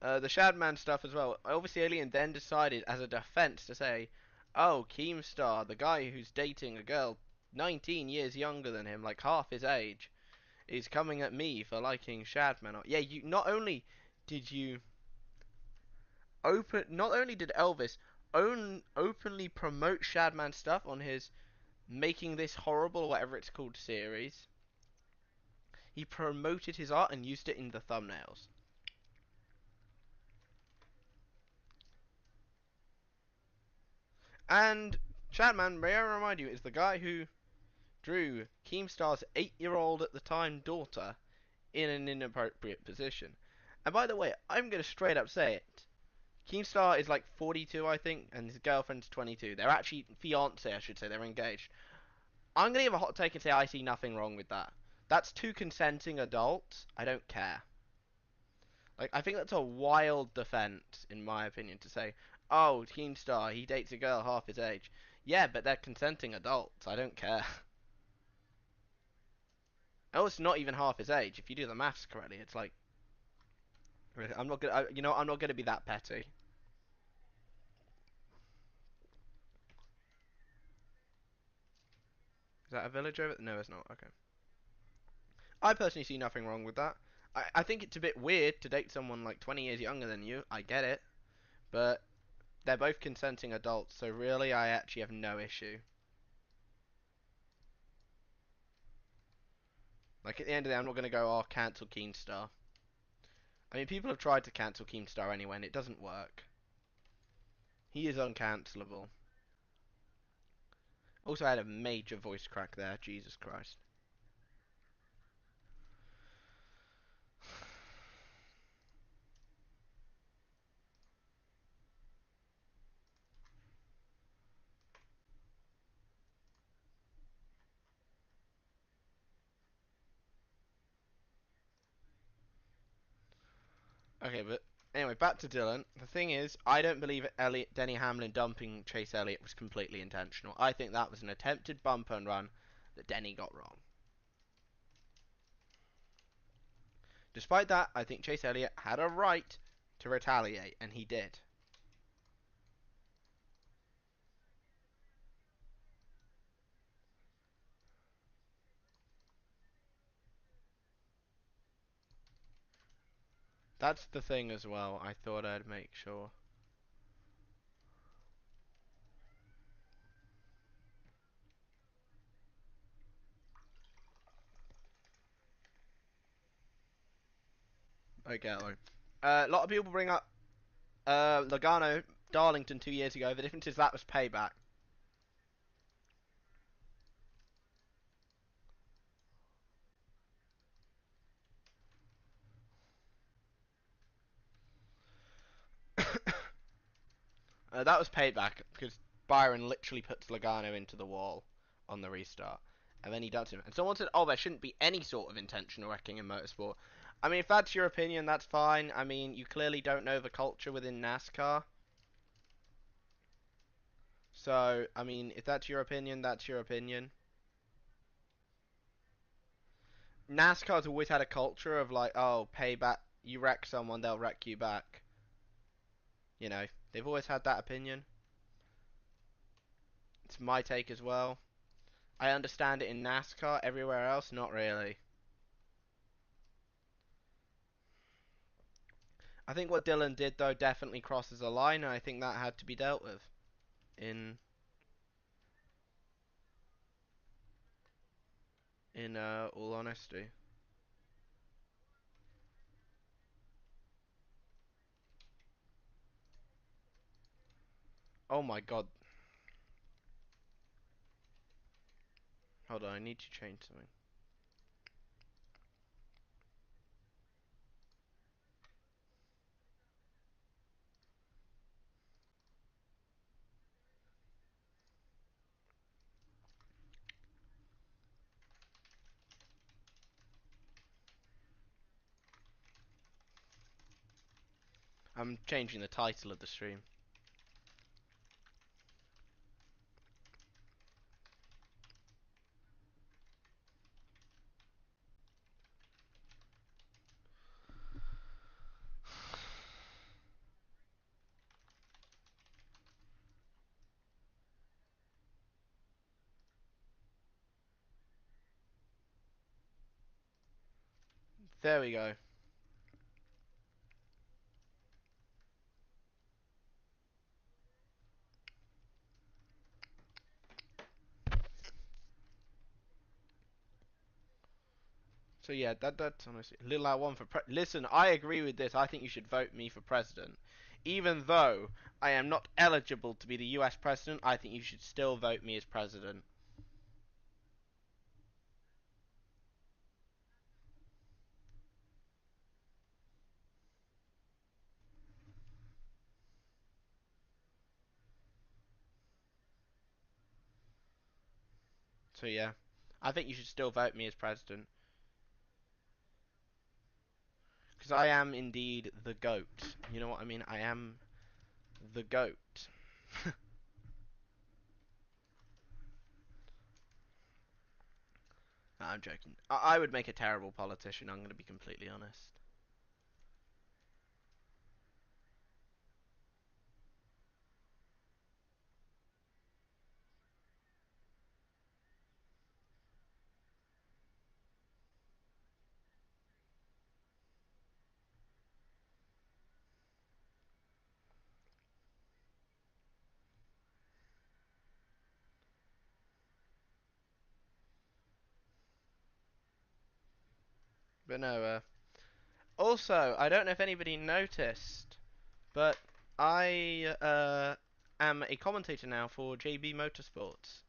The Shadman stuff as well. Obviously, Alien then decided as a defense to say, "Oh, Keemstar, the guy who's dating a girl 19 years younger than him, like half his age, is coming at me for liking Shadman." Yeah, you not only did you not only did Elvis openly promote Shadman stuff on his making this horrible, whatever it's called, series. He promoted his art and used it in the thumbnails. And Shadman, may I remind you, is the guy who drew Keemstar's 8-year-old at the time daughter in an inappropriate position. And by the way, I'm going to straight up say it. Keemstar is like 42, I think, and his girlfriend's 22. They're actually fiance, I should say. They're engaged. I'm going to give a hot take and say I see nothing wrong with that. That's two consenting adults. I don't care. Like, I think that's a wild defense, in my opinion, to say, oh, Keemstar, he dates a girl half his age. Yeah, but they're consenting adults. I don't care. Oh, it's not even half his age. If you do the maths correctly, it's like, I'm not gonna, I'm not gonna be that petty. Is that a village over? No, it's not. Okay. I personally see nothing wrong with that. I think it's a bit weird to date someone like 20 years younger than you. I get it, but they're both consenting adults, so really, I actually have no issue. Like at the end of the day, I'm not going to go, oh, cancel Keemstar. I mean, people have tried to cancel Keemstar anyway, and it doesn't work. He is uncancelable. Also, I had a major voice crack there. Jesus Christ. Okay, but anyway, back to Dylan. The thing is, I don't believe Denny Hamlin dumping Chase Elliott was completely intentional. I think that was an attempted bump and run that Denny got wrong. Despite that, I think Chase Elliott had a right to retaliate, and he did. That's the thing as well. I thought I'd make sure. Okay, a lot of people bring up Logano Darlington 2 years ago. The difference is that was payback. That was payback because Byron literally puts Logano into the wall on the restart, and then he does him. And someone said, "Oh, there shouldn't be any sort of intentional wrecking in motorsport." I mean, if that's your opinion, that's fine. I mean, you clearly don't know the culture within NASCAR. So, I mean, if that's your opinion, that's your opinion. NASCAR's always had a culture of like, oh, payback. You wreck someone, they'll wreck you back. You know, they've always had that opinion. It's my take as well. I understand it in NASCAR. Everywhere else, not really. I think what Dylan did though definitely crosses a line, and I think that had to be dealt with. In all honesty. Oh my god. Hold on, I need to change something. I'm changing the title of the stream. There we go. So yeah, that's honestly little I one for listen. I agree with this. I think you should vote me for president, even though I am not eligible to be the U.S. president. I think you should still vote me as president. So yeah, I think you should still vote me as president because I am indeed the goat. You know what I mean? I am the goat. I'm joking. I would make a terrible politician. I'm going to be completely honest. But no, also, I don't know if anybody noticed, but I am a commentator now for JB Motorsports.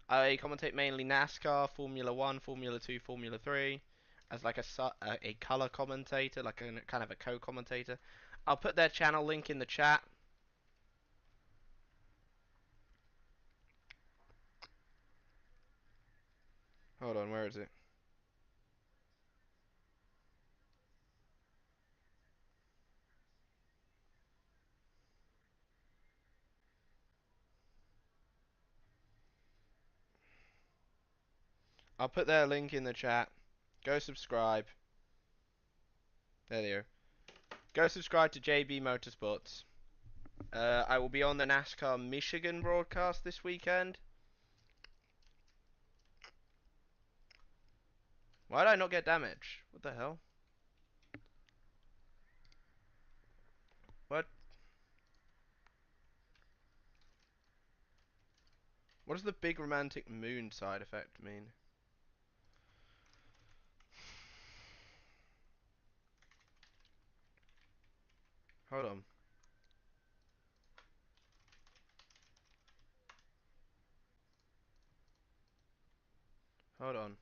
I commentate mainly NASCAR, Formula One, Formula Two, Formula Three, as like a color commentator, like a kind of a co-commentator. I'll put their channel link in the chat. Hold on, where is it? I'll put their link in the chat. Go subscribe. There they are. Go subscribe to JB Motorsports. I will be on the NASCAR Michigan broadcast this weekend. Why did I not get damage? What the hell? What? What does the big romantic moon side effect mean? Hold on. Hold on.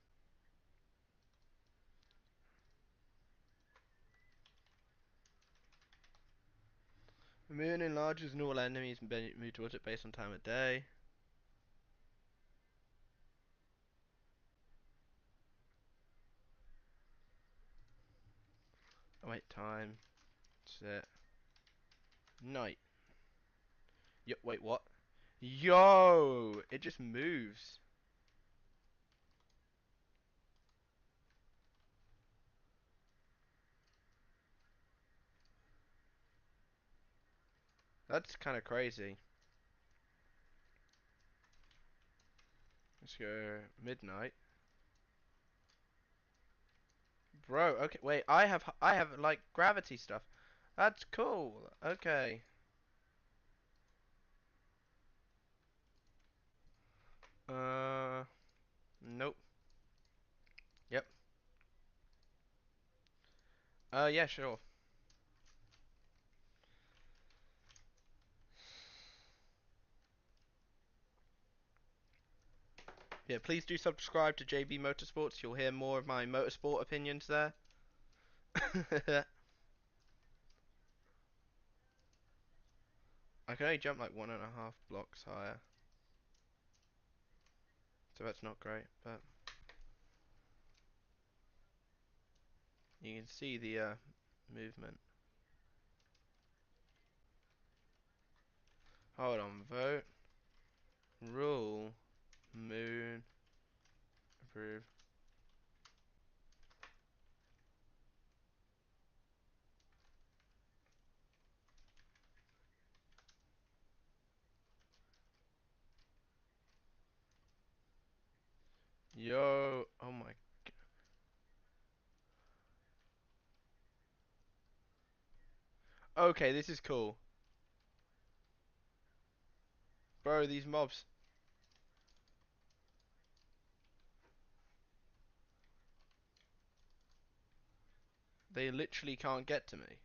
The moon enlarges and all enemies move towards it based on time of day. Oh wait, time. Set. Night. Yo, wait, what? Yo! It just moves. That's kind of crazy. Let's go midnight. Bro, okay, wait, I have like gravity stuff. That's cool. Okay. Nope. Yep. Yeah, sure. Yeah, please do subscribe to JB Motorsports. You'll hear more of my motorsport opinions there. I can only jump like 1.5 blocks higher, so that's not great, but you can see the movement. Hold on, vote, rule, moon, approve. Yo, oh my. Okay, this is cool. Bro, these mobs, they literally can't get to me.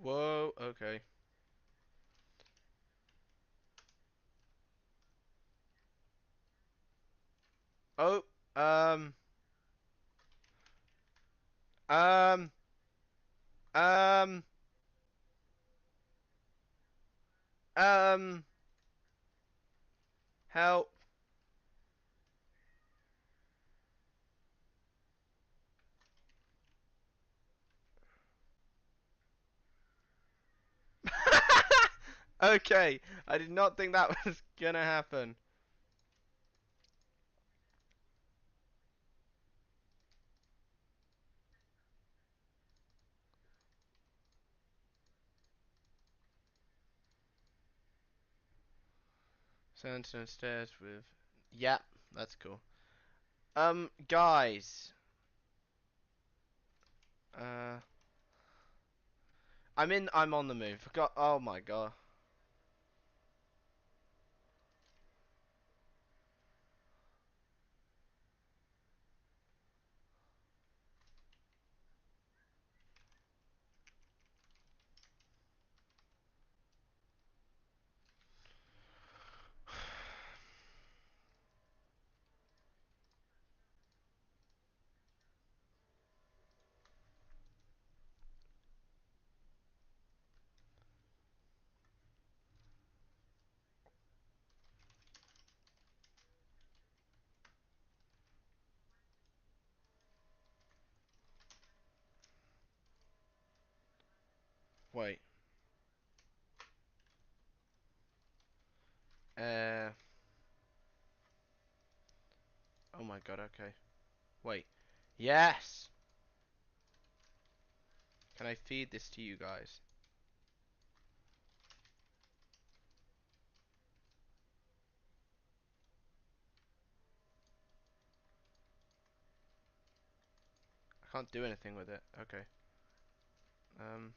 Whoa, okay. Oh, um, um, um, um, help. Okay, I did not think that was gonna happen. Sandstone stairs with. Yeah, that's cool. Guys. Uh, I'm on the move. Got. Oh my god. Wait. Uh. Oh my god. Okay. Wait. Yes. Can I feed this to you guys? I can't do anything with it. Okay. Um.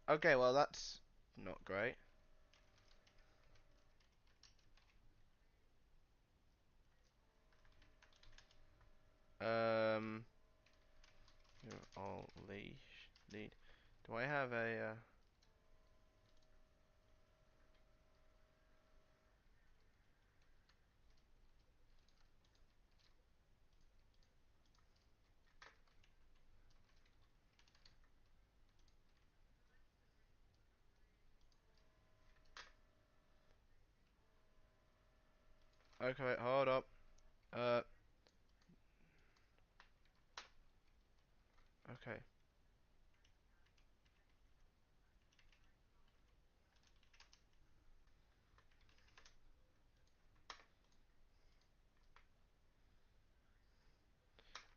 Okay. Well, that's not great. Um. I'll lead. Do I have a? Okay. Hold up. Uh. Okay.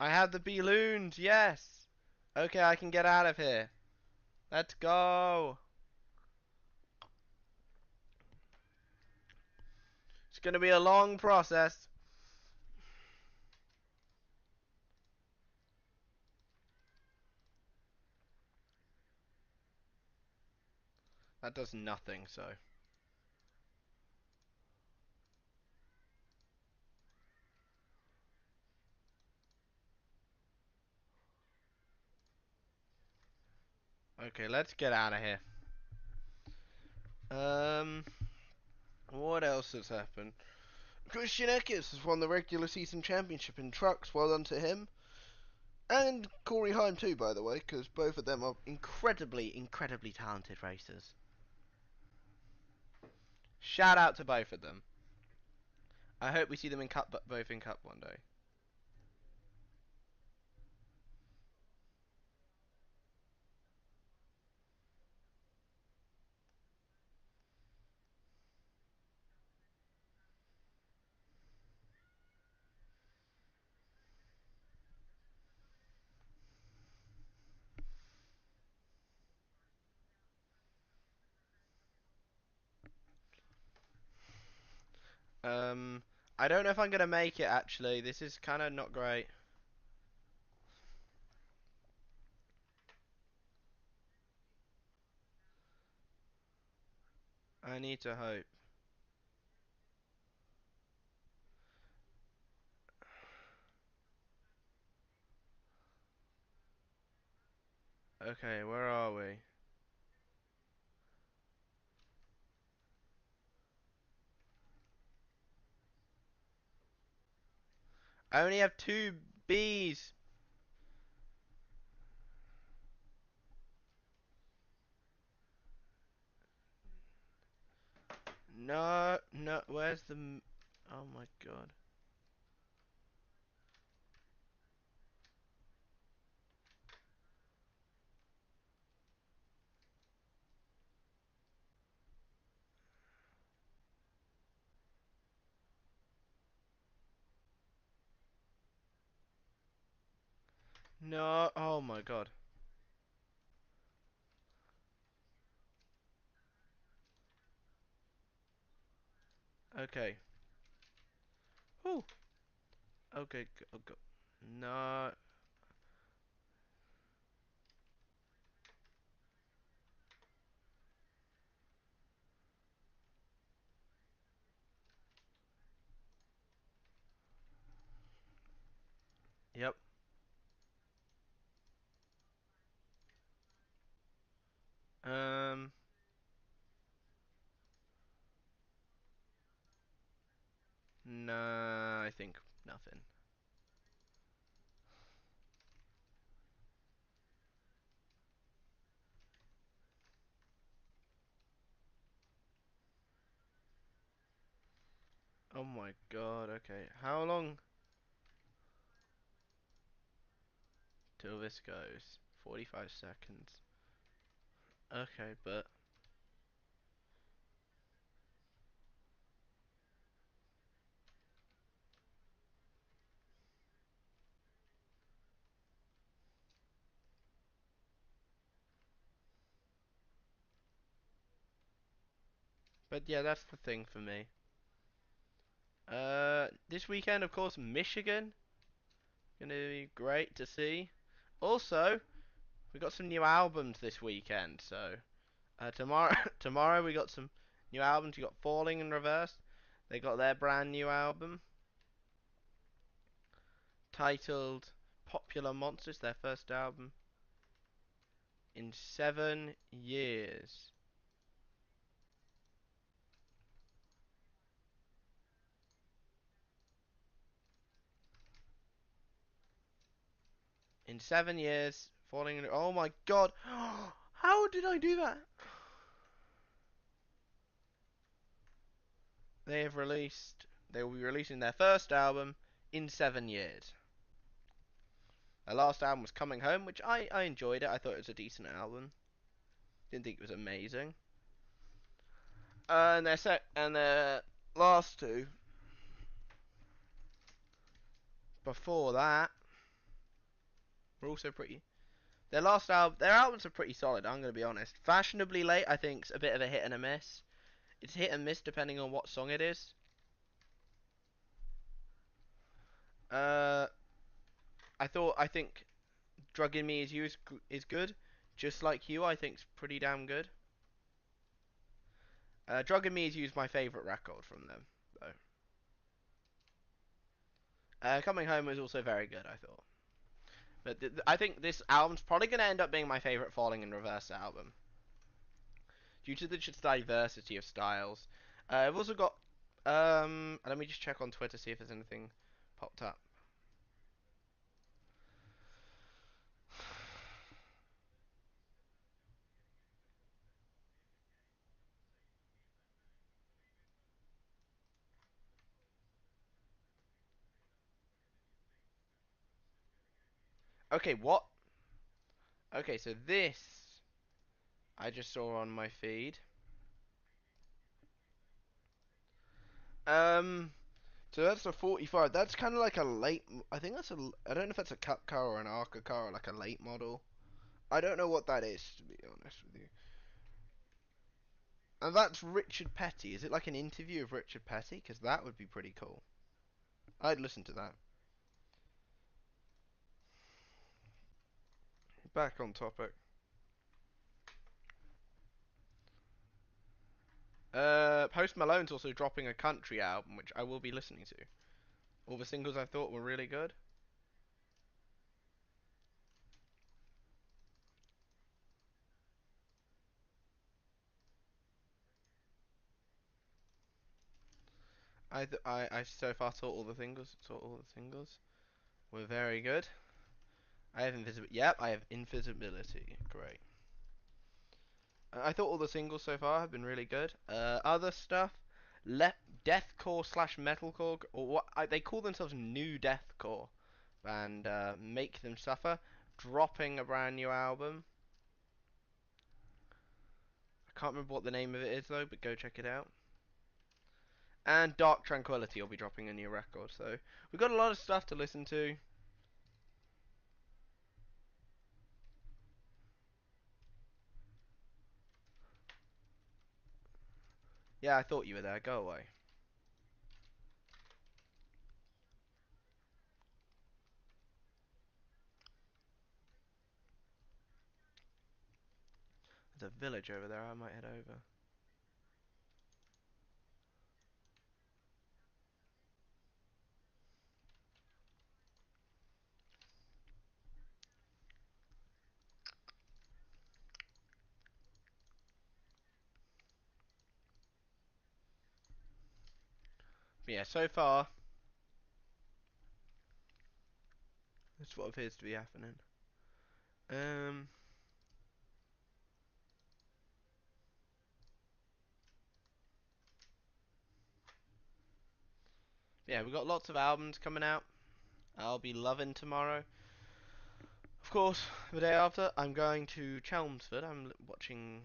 I have the balloons. Yes. Okay. I can get out of here. Let's go. It's gonna be a long process. That does nothing. So. Okay. Let's get out of here. Um. What else has happened? Christian Eckes has won the regular season championship in trucks. Well done to him. And Corey Heim too, by the way, because both of them are incredibly talented racers. Shout out to both of them. I hope we see them in cup, both in cup one day. I don't know if I'm gonna make it actually. This is kind of not great. I need to hope. Okay, where are we? I only have 2 Bs. No, no. Where's the? Oh my god. No. Oh my god. Okay. Whew. Okay. Okay. No. Yep. Um. No, I think nothing. Oh my god. Okay. How long till this goes? 45 seconds. Okay, but yeah, that's the thing for me. This weekend, of course, Michigan. Gonna be great to see. Also, we got some new albums this weekend. So tomorrow, tomorrow we got some new albums. We got Falling in Reverse. They got their brand new album titled Popular Monsters. Their first album in 7 years. In 7 years, Falling in. Oh my god! How did I do that? They have released. They will be releasing their first album in 7 years. Their last album was Coming Home, which I enjoyed it. I thought it was a decent album. Didn't think it was amazing. And their last two before that were also pretty. Their albums are pretty solid. I'm gonna be honest. Fashionably Late, I think's a bit of a hit and a miss. It's hit and miss depending on what song it is. Uh, I think Drugging Me Is You is good. Just Like You, I think's pretty damn good. Drugging Me Is You is my favorite record from them, though. Coming Home was also very good, I thought. But I think this album's probably going to end up being my favorite Falling in Reverse album due to the just diversity of styles. I've also got let me just check on Twitter see if there's anything popped up. Okay, what? Okay, so this I just saw on my feed. Um, so that's a 45. That's kind of like a late. I think that's a. I don't know if that's a cup car or an Arca car or like a late model. I don't know what that is to be honest with you. And that's Richard Petty. Is it like an interview of Richard Petty? Because that would be pretty cool. I'd listen to that. Back on topic. Post Malone's also dropping a country album, which I will be listening to. All the singles I thought were really good. I so far thought all the singles were very good. I have invisibility. Yep, I have invisibility. Great. I thought all the singles so far have been really good. Other stuff, le deathcore slash metalcore, or what they call themselves new deathcore band, Make Them Suffer, dropping a brand new album. I can't remember what the name of it is though, but go check it out. And Dark Tranquillity will be dropping a new record, so we've got a lot of stuff to listen to. Yeah, I thought you were there. Go away. there's a village over there. I might head over. But yeah, so far, that's what appears to be happening. Um, yeah, we've got lots of albums coming out. I'll be loving tomorrow. Of course, the day after, I'm going to Chelmsford. I'm watching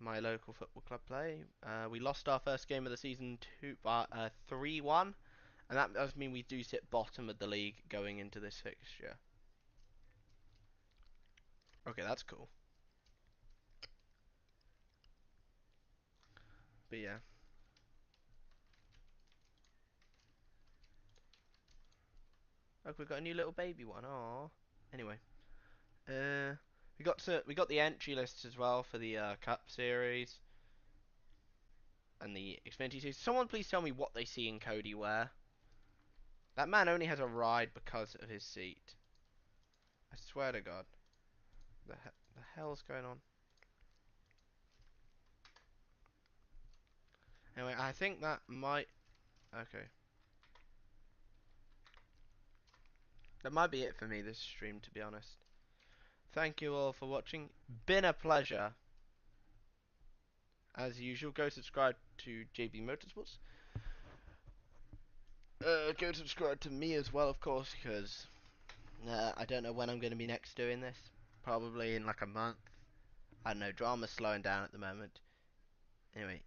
my local football club play. We lost our first game of the season 3-1, and that does mean we do sit bottom of the league going into this fixture. Okay, that's cool. But yeah. Look, we've got a new little baby one. Aww. Anyway, uh, we got the entry lists as well for the Cup Series and the Xfinity Series. Someone please tell me what they see in Cody Ware. That man only has a ride because of his seat. I swear to God. The hell's going on? Anyway, I think that might. Okay. That might be it for me this stream, to be honest. Thank you all for watching. Been a pleasure. As usual, go subscribe to JB Motorsports. Go subscribe to me as well, of course, because I don't know when I'm going to be next doing this. Probably in like a month. I don't know, drama's slowing down at the moment. Anyway,